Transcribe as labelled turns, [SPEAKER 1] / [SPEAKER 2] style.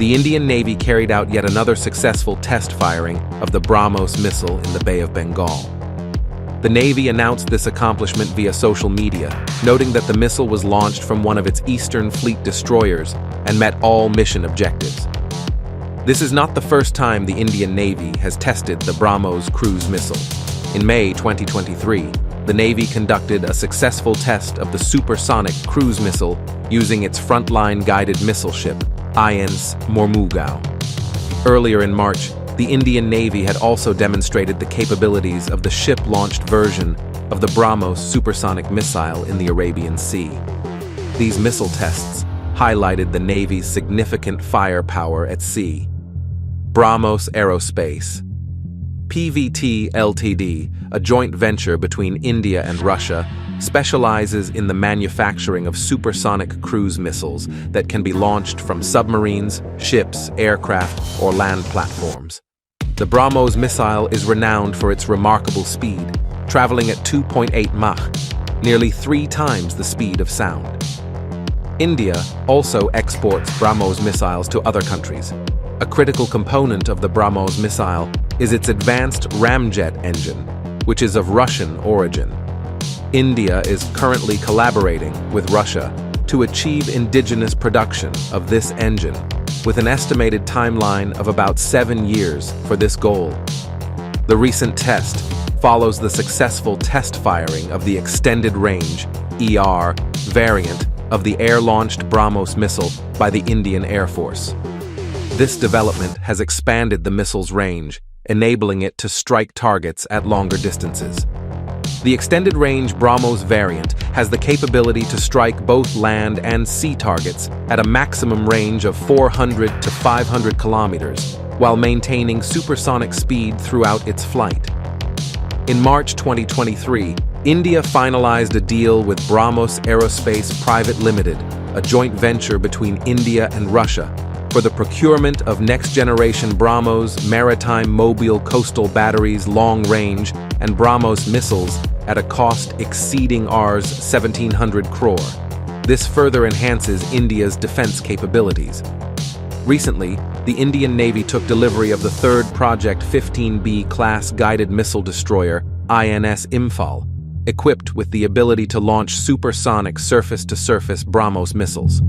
[SPEAKER 1] the Indian Navy carried out yet another successful test firing of the BrahMos missile in the Bay of Bengal. The Navy announced this accomplishment via social media, noting that the missile was launched from one of its Eastern Fleet destroyers and met all mission objectives. This is not the first time the Indian Navy has tested the BrahMos cruise missile. In May 2023, the Navy conducted a successful test of the supersonic cruise missile using its frontline guided missile ship, INS Mormugao. Earlier in March, the Indian Navy had also demonstrated the capabilities of the ship-launched version of the BrahMos supersonic missile in the Arabian Sea. These missile tests highlighted the Navy's significant firepower at sea. BrahMos Aerospace PVT Ltd, a joint venture between India and Russia, specializes in the manufacturing of supersonic cruise missiles that can be launched from submarines, ships, aircraft, or land platforms. The BrahMos missile is renowned for its remarkable speed, traveling at 2.8 Mach, nearly 3 times the speed of sound. India also exports BrahMos missiles to other countries. A critical component of the BrahMos missile is its advanced ramjet engine, which is of Russian origin. India is currently collaborating with Russia to achieve indigenous production of this engine, with an estimated timeline of about 7 years for this goal. The recent test follows the successful test firing of the extended range ER variant of the air-launched BrahMos missile by the Indian Air Force. This development has expanded the missile's range, enabling it to strike targets at longer distances. The extended-range BrahMos variant has the capability to strike both land and sea targets at a maximum range of 400 to 500 kilometers, while maintaining supersonic speed throughout its flight. In March 2023, India finalized a deal with BrahMos Aerospace Private Limited, a joint venture between India and Russia, for the procurement of next-generation BrahMos maritime mobile coastal batteries long-range and BrahMos missiles at a cost exceeding Rs 1,700 crore. This further enhances India's defense capabilities. Recently, the Indian Navy took delivery of the third Project 15B class guided missile destroyer, INS Imphal, equipped with the ability to launch supersonic surface-to-surface BrahMos missiles.